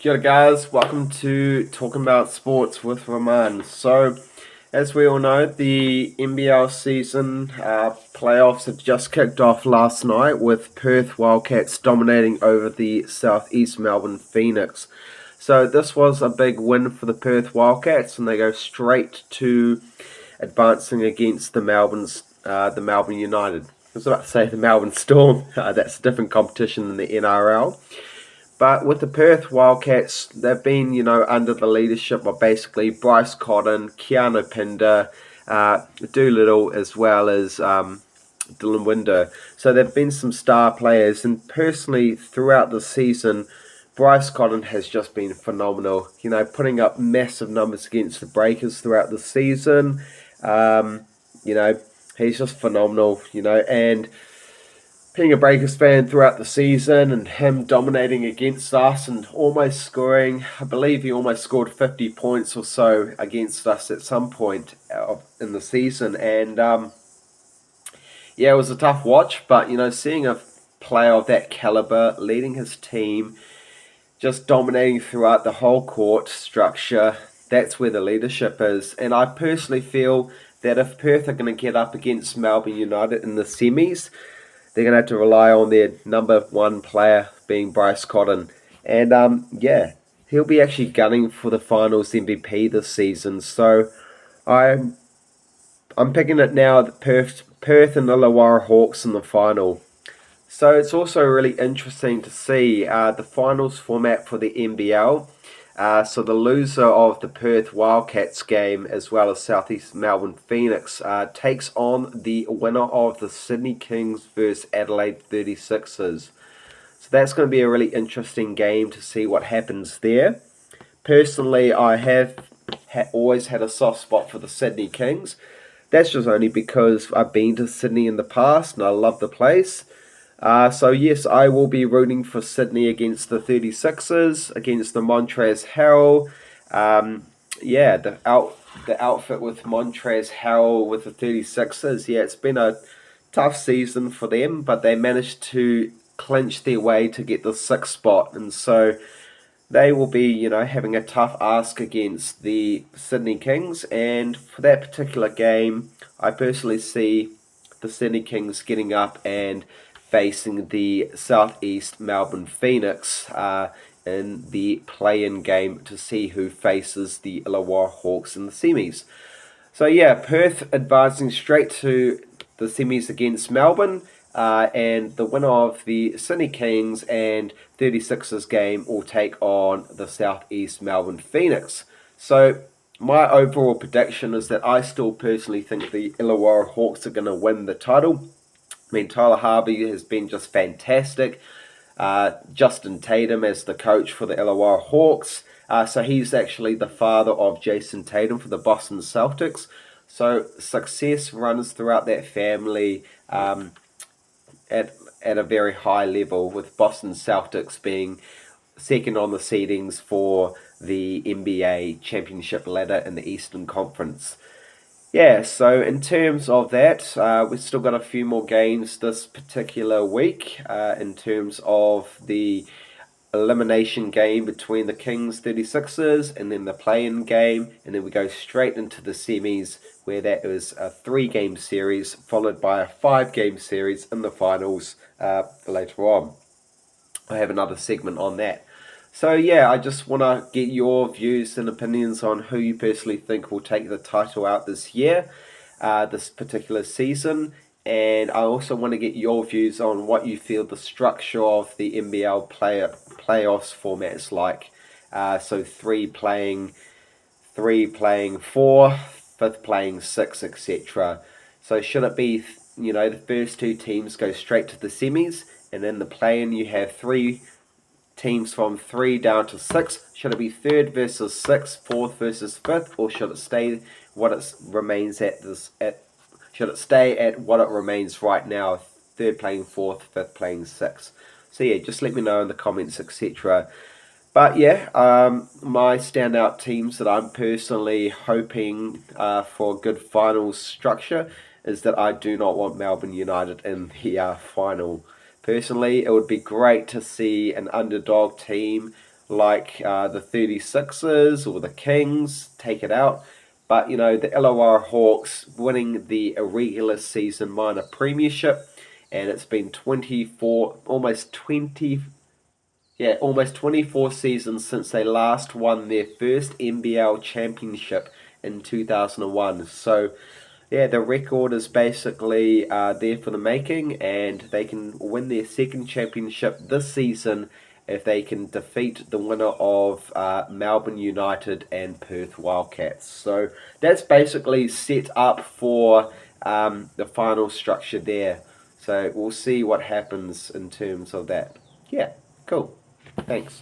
Kia ora guys, welcome to Talking About Sports with Raman. So, as we all know, the NBL season playoffs have just kicked off last night with Perth Wildcats dominating over the Southeast Melbourne Phoenix. So this was a big win for the Perth Wildcats, and they go straight to advancing against the Melbourne United. I was about to say the Melbourne Storm. That's a different competition than the NRL. But with the Perth Wildcats, they've been, under the leadership of basically Bryce Cotton, Keanu Pinder, Doolittle, as well as Dylan Winder. So there have been some star players, and personally, throughout the season, Bryce Cotton has just been phenomenal. Putting up massive numbers against the Breakers throughout the season. He's just phenomenal, and being a Breakers fan throughout the season and him dominating against us and almost scoring, I believe he almost scored 50 points or so against us at some point in the season. And it was a tough watch, but seeing a player of that caliber leading his team, just dominating throughout the whole court structure, that's where the leadership is. And I personally feel that if Perth are going to get up against Melbourne United in the semis, they're going to have to rely on their number one player being Bryce Cotton. And he'll be actually gunning for the finals MVP this season. So I'm picking it now that Perth and the Illawarra Hawks in the final. So it's also really interesting to see the finals format for the NBL. So the loser of the Perth Wildcats game, as well as Southeast Melbourne Phoenix, takes on the winner of the Sydney Kings versus Adelaide 36ers. So that's going to be a really interesting game to see what happens there. Personally, I have always had a soft spot for the Sydney Kings. That's just only because I've been to Sydney in the past and I love the place. So yes, I will be rooting for Sydney against the 36ers, against the Montrezl Harrell. The outfit with Montrezl Harrell with the 36ers. Yeah, it's been a tough season for them, but they managed to clinch their way to get the 6th spot. And so they will be, having a tough ask against the Sydney Kings. And for that particular game, I personally see the Sydney Kings getting up and facing the Southeast Melbourne Phoenix in the play-in game to see who faces the Illawarra Hawks in the semis. So yeah, Perth advancing straight to the semis against Melbourne, and the winner of the Sydney Kings and 36ers game will take on the Southeast Melbourne Phoenix. So my overall prediction is that I still personally think the Illawarra Hawks are going to win the title. I mean, Tyler Harvey has been just fantastic. Justin Tatum as the coach for the Illawarra Hawks. So he's actually the father of Jason Tatum for the Boston Celtics. So success runs throughout that family at a very high level, with Boston Celtics being second on the seedings for the NBA championship ladder in the Eastern Conference. Yeah, so in terms of that, we've still got a few more games this particular week in terms of the elimination game between the Kings 36ers and then the play-in game, and then we go straight into the semis where that is a 3-game series followed by a 5-game series in the finals later on. I have another segment on that. So yeah, I just want to get your views and opinions on who you personally think will take the title out this year, this particular season. And I also want to get your views on what you feel the structure of the NBL playoffs format is like. So 3 playing 4, 5th playing 6, etc. So should it be, the first 2 teams go straight to the semis, and then the play-in you have 3 teams from 3 down to 6. Should it be 3rd versus 6th, 4th versus 5th, or should it stay what it remains at should it stay at what it remains right now, 3rd playing 4th, 5th playing 6th? So yeah, just let me know in the comments, etc. But yeah, my standout teams that I'm personally hoping for a good finals structure is that I do not want Melbourne United in the final. Personally, it would be great to see an underdog team like the 36ers or the Kings take it out. But, the Illawarra Hawks winning the irregular season minor premiership, and it's been 24, almost 24 seasons since they last won their first NBL championship in 2001. So, yeah, the record is basically there for the making, and they can win their second championship this season if they can defeat the winner of Melbourne United and Perth Wildcats. So that's basically set up for the final structure there. So we'll see what happens in terms of that. Yeah, cool. Thanks.